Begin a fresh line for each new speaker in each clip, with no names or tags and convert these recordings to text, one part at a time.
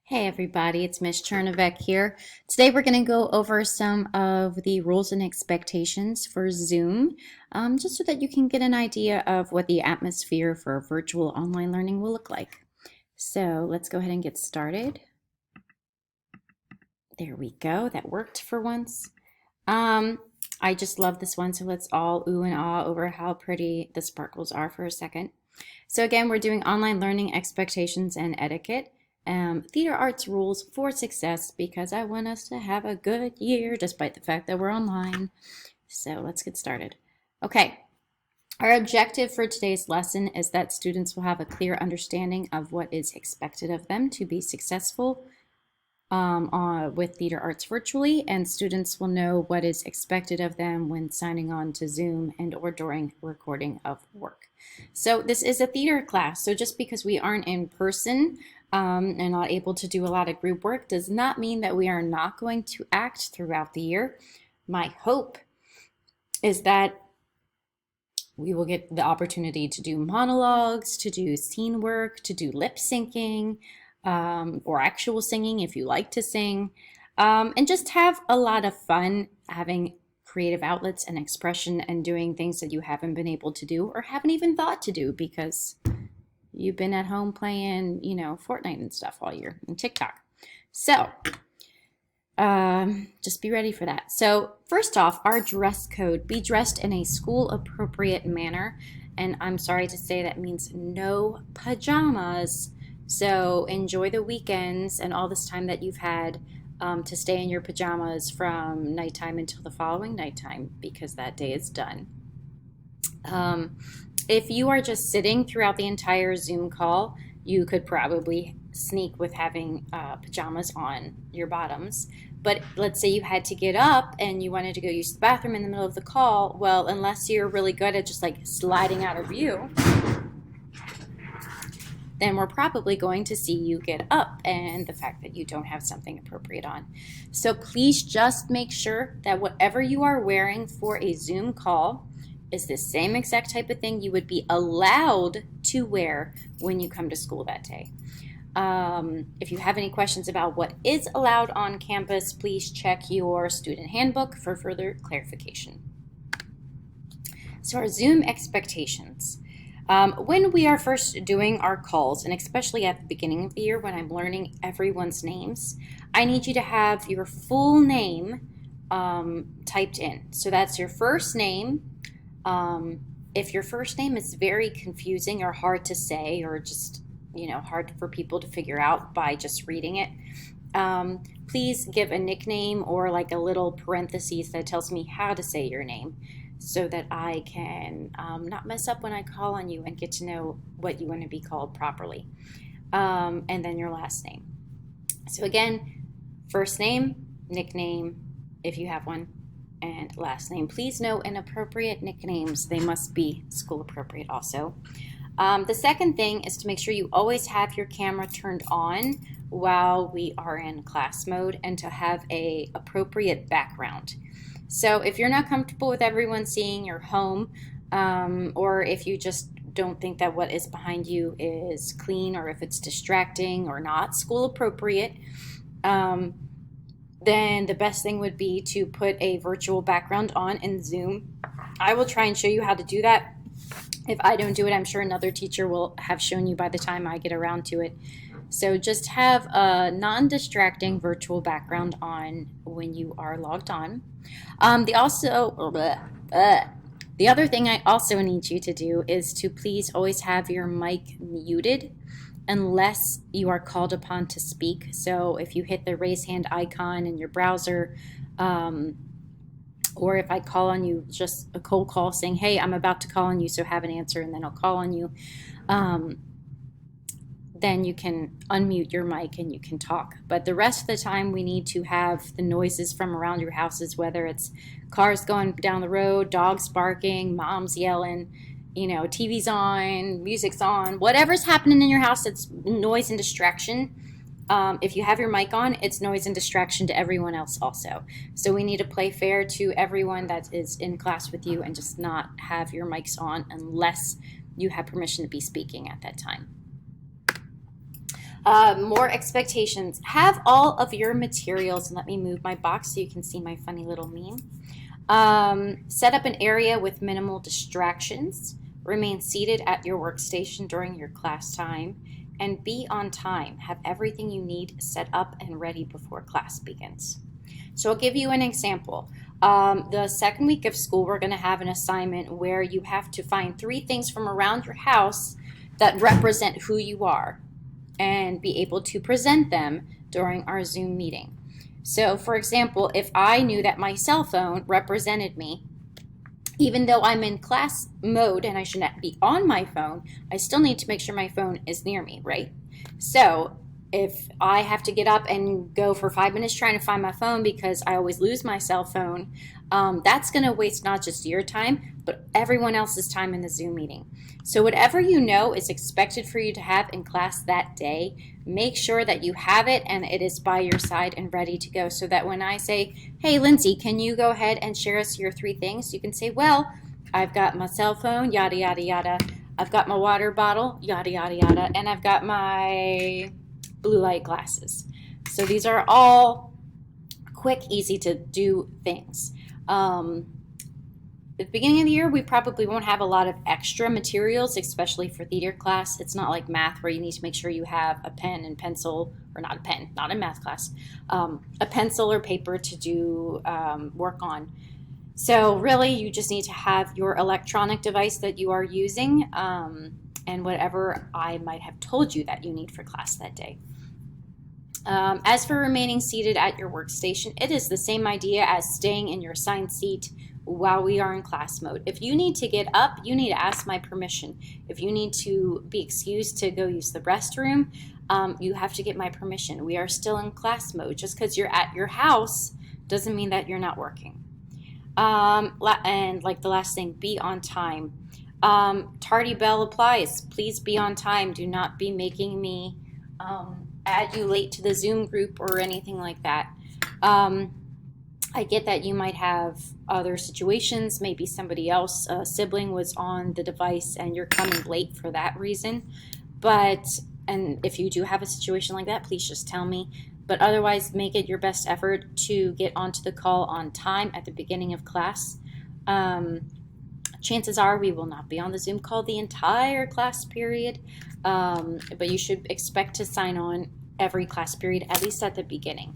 Hey everybody, it's Miss Chernivek here. Today we're going to go over some of the rules and expectations for Zoom, just so that you can get an idea of what the atmosphere for virtual online learning will look like. So let's go ahead and get started. There we go, that worked for once. I just love this one, so let's all ooh and ah over how pretty the sparkles are for a second. So again, we're doing online learning expectations and etiquette. Theater arts rules for success because I want us to have a good year despite the fact that we're online. So let's get started. Okay, our objective for today's lesson is that students will have a clear understanding of what is expected of them to be successful with theater arts virtually, and students will know what is expected of them when signing on to Zoom and or during recording of work. So this is a theater class, so just because we aren't in person and not able to do a lot of group work does not mean that we are not going to act throughout the year. My hope is that we will get the opportunity to do monologues, to do scene work, to do lip syncing, or actual singing if you like to sing, and just have a lot of fun having creative outlets and expression and doing things that you haven't been able to do or haven't even thought to do because you've been at home playing, Fortnite and stuff all year and TikTok. So just be ready for that. So first off, our dress code, be dressed in a school appropriate manner. And I'm sorry to say that means no pajamas. So enjoy the weekends and all this time that you've had to stay in your pajamas from nighttime until the following nighttime because that day is done. If you are just sitting throughout the entire Zoom call, you could probably sneak with having pajamas on your bottoms. But let's say you had to get up and you wanted to go use the bathroom in the middle of the call. Well, unless you're really good at just like sliding out of view, then we're probably going to see you get up and the fact that you don't have something appropriate on. So please just make sure that whatever you are wearing for a Zoom call is the same exact type of thing you would be allowed to wear when you come to school that day. If you have any questions about what is allowed on campus, please check your student handbook for further clarification. So our Zoom expectations. When we are first doing our calls, and especially at the beginning of the year when I'm learning everyone's names, I need you to have your full name typed in. So that's your first name. If your first name is very confusing or hard to say or just hard for people to figure out by just reading it, please give a nickname or like a little parentheses that tells me how to say your name so that I can not mess up when I call on you and get to know what you want to be called properly. And then your last name. So again, first name, nickname, if you have one, and last name. Please note inappropriate nicknames. They must be school appropriate also. The second thing is to make sure you always have your camera turned on while we are in class mode and to have a appropriate background. So if you're not comfortable with everyone seeing your home, or if you just don't think that what is behind you is clean or if it's distracting or not school appropriate, then the best thing would be to put a virtual background on in Zoom. I will try and show you how to do that. If I don't do it, I'm sure another teacher will have shown you by the time I get around to it. So just have a non-distracting virtual background on when you are logged on. The other thing I also need you to do is to please always have your mic muted unless you are called upon to speak. So if you hit the raise hand icon in your browser, or if I call on you, just a cold call saying, hey, I'm about to call on you, so have an answer, and then I'll call on you, then you can unmute your mic and you can talk. But the rest of the time, we need to have the noises from around your houses, whether it's cars going down the road, dogs barking, moms yelling, TV's on, music's on, whatever's happening in your house that's noise and distraction. If you have your mic on, it's noise and distraction to everyone else also. So we need to play fair to everyone that is in class with you and just not have your mics on unless you have permission to be speaking at that time. More expectations. Have all of your materials, and let me move my box so you can see my funny little meme. Set up an area with minimal distractions. Remain seated at your workstation during your class time. And be on time. Have everything you need set up and ready before class begins. So I'll give you an example. The second week of school, we're going to have an assignment where you have to find 3 things from around your house that represent who you are and be able to present them during our Zoom meeting. So, for example, if I knew that my cell phone represented me, even though I'm in class mode and I should not be on my phone, I still need to make sure my phone is near me, right? So if I have to get up and go for 5 minutes trying to find my phone because I always lose my cell phone, that's going to waste not just your time, but everyone else's time in the Zoom meeting. So whatever you know is expected for you to have in class that day, make sure that you have it and it is by your side and ready to go, so that when I say, hey, Lindsay, can you go ahead and share us your 3 things? You can say, well, I've got my cell phone, yada, yada, yada. I've got my water bottle, yada, yada, yada. And I've got my blue light glasses. So these are all quick, easy to do things. At the beginning of the year, we probably won't have a lot of extra materials, especially for theater class. It's not like math where you need to make sure you have a pen and pencil, or not a pen, not in math class, a pencil or paper to do work on. So really, you just need to have your electronic device that you are using and whatever I might have told you that you need for class that day. As for remaining seated at your workstation, it is the same idea as staying in your assigned seat while we are in class mode. If you need to get up, you need to ask my permission. If you need to be excused to go use the restroom, you have to get my permission. We are still in class mode. Just because you're at your house doesn't mean that you're not working. And like the last thing, be on time. Tardy bell applies. Please be on time. Do not be making me add you late to the Zoom group or anything like that. I get that you might have other situations. Maybe somebody else, a sibling was on the device and you're coming late for that reason. And if you do have a situation like that, please just tell me. But otherwise, make it your best effort to get onto the call on time at the beginning of class. Chances are we will not be on the Zoom call the entire class period, but you should expect to sign on every class period, at least at the beginning.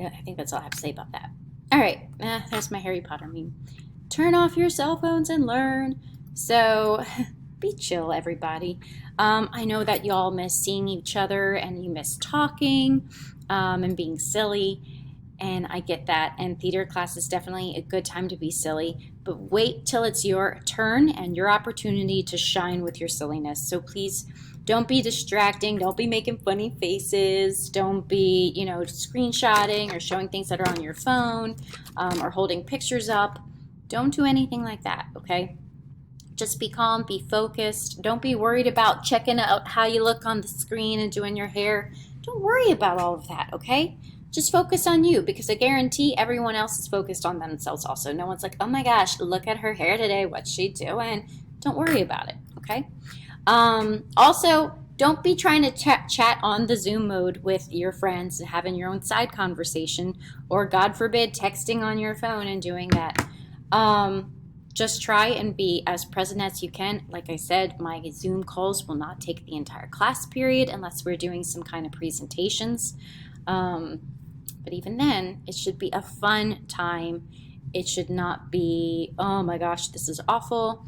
I think that's all I have to say about that. All right, that's my Harry Potter meme. Turn off your cell phones and learn. So be chill, everybody. I know that y'all miss seeing each other and you miss talking and being silly, and I get that. And theater class is definitely a good time to be silly, but wait till it's your turn and your opportunity to shine with your silliness. So please don't be distracting. Don't be making funny faces. Don't be, screenshotting or showing things that are on your phone or holding pictures up. Don't do anything like that, okay? Just be calm, be focused. Don't be worried about checking out how you look on the screen and doing your hair. Don't worry about all of that, okay? Just focus on you, because I guarantee everyone else is focused on themselves also. No one's like, oh my gosh, look at her hair today. What's she doing? Don't worry about it, okay? Also, don't be trying to chat on the Zoom mode with your friends and having your own side conversation, or God forbid, texting on your phone and doing that. Just try and be as present as you can. Like I said, my Zoom calls will not take the entire class period unless we're doing some kind of presentations. But even then, it should be a fun time. It should not be, oh my gosh, this is awful.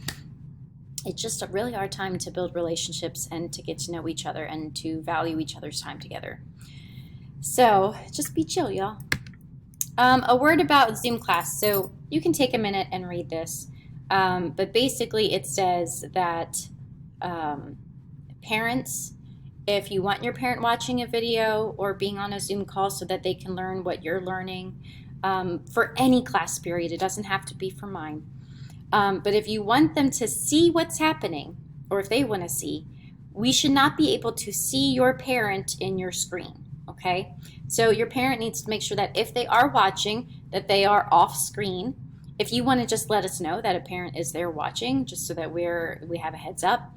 It's just a really hard time to build relationships and to get to know each other and to value each other's time together. So just be chill, y'all. A word about Zoom class. So you can take a minute and read this. But basically it says that parents, if you want your parent watching a video or being on a Zoom call so that they can learn what you're learning for any class period, it doesn't have to be for mine. But if you want them to see what's happening, or if they want to see, we should not be able to see your parent in your screen, okay? So your parent needs to make sure that if they are watching, that they are off screen. If you want to just let us know that a parent is there watching, just so that we have a heads up.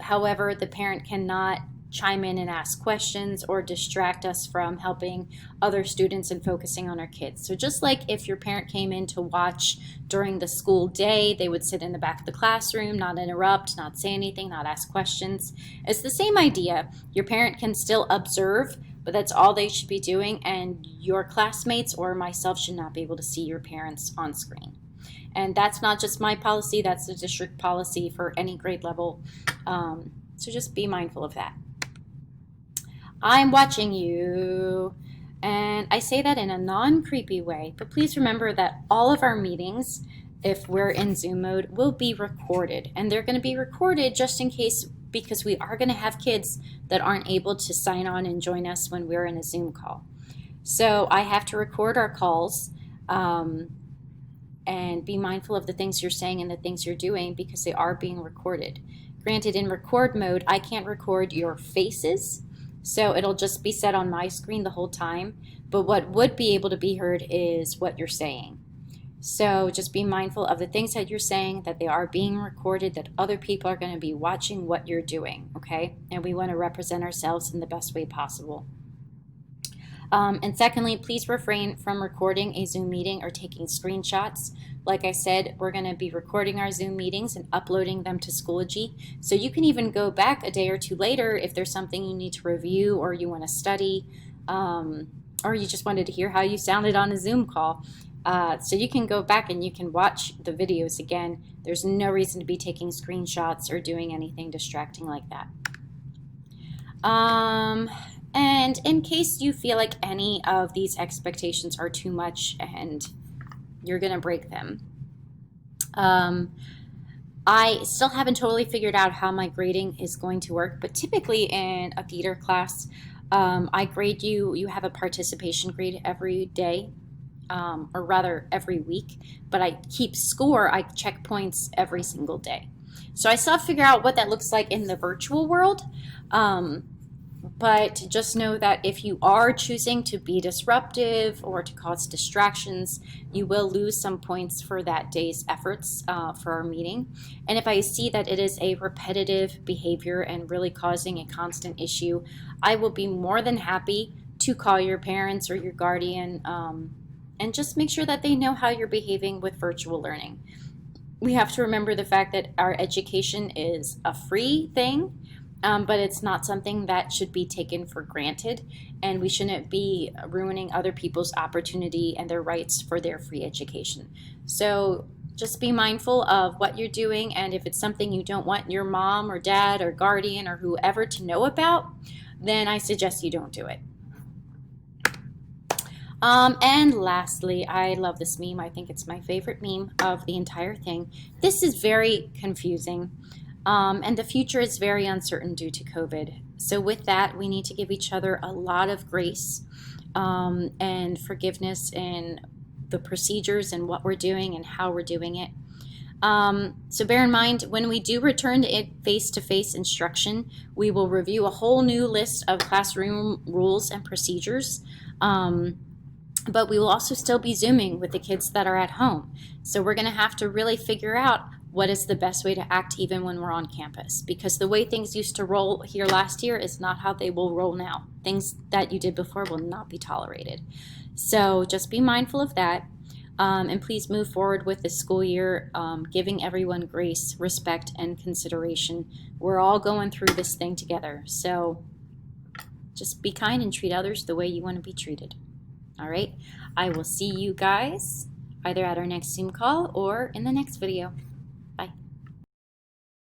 However, the parent cannot chime in and ask questions or distract us from helping other students and focusing on our kids. So just like if your parent came in to watch during the school day, they would sit in the back of the classroom, not interrupt, not say anything, not ask questions. It's the same idea. Your parent can still observe, but that's all they should be doing, and your classmates or myself should not be able to see your parents on screen. And that's not just my policy, that's the district policy for any grade level. So just be mindful of that. I'm watching you. And I say that in a non-creepy way, but please remember that all of our meetings, if we're in Zoom mode, will be recorded. And they're going to be recorded just in case, because we are going to have kids that aren't able to sign on and join us when we're in a Zoom call. So I have to record our calls and be mindful of the things you're saying and the things you're doing because they are being recorded. Granted, in record mode, I can't record your faces, so it'll just be set on my screen the whole time. But what would be able to be heard is what you're saying. So just be mindful of the things that you're saying, that they are being recorded, that other people are going to be watching what you're doing, okay? And we want to represent ourselves in the best way possible. And secondly, please refrain from recording a Zoom meeting or taking screenshots. Like I said, we're going to be recording our Zoom meetings and uploading them to Schoology. So you can even go back a day or two later if there's something you need to review or you want to study, or you just wanted to hear how you sounded on a Zoom call. So you can go back and you can watch the videos again. There's no reason to be taking screenshots or doing anything distracting like that. And in case you feel like any of these expectations are too much and you're going to break them, I still haven't totally figured out how my grading is going to work, but typically in a theater class, I grade you. You have a participation grade every day, or rather every week, but I keep score. I check points every single day. So I still have to figure out what that looks like in the virtual world. But just know that if you are choosing to be disruptive or to cause distractions, you will lose some points for that day's efforts for our meeting. And if I see that it is a repetitive behavior and really causing a constant issue, I will be more than happy to call your parents or your guardian and just make sure that they know how you're behaving with virtual learning. We have to remember the fact that our education is a free thing. But it's not something that should be taken for granted, and we shouldn't be ruining other people's opportunity and their rights for their free education. So just be mindful of what you're doing, and if it's something you don't want your mom or dad or guardian or whoever to know about, then I suggest you don't do it. And lastly, I love this meme. I think it's my favorite meme of the entire thing. This is very confusing. And the future is very uncertain due to COVID. So with that, we need to give each other a lot of grace and forgiveness in the procedures and what we're doing and how we're doing it. So bear in mind, when we do return to face-to-face instruction, we will review a whole new list of classroom rules and procedures. But we will also still be Zooming with the kids that are at home. So we're going to have to really figure out what is the best way to act even when we're on campus, because the way things used to roll here last year is not how they will roll now. Things that you did before will not be tolerated. So just be mindful of that, and please move forward with the school year, giving everyone grace, respect, and consideration. We're all going through this thing together, so just be kind and treat others the way you want to be treated. All right, I will see you guys either at our next Zoom call or in the next video.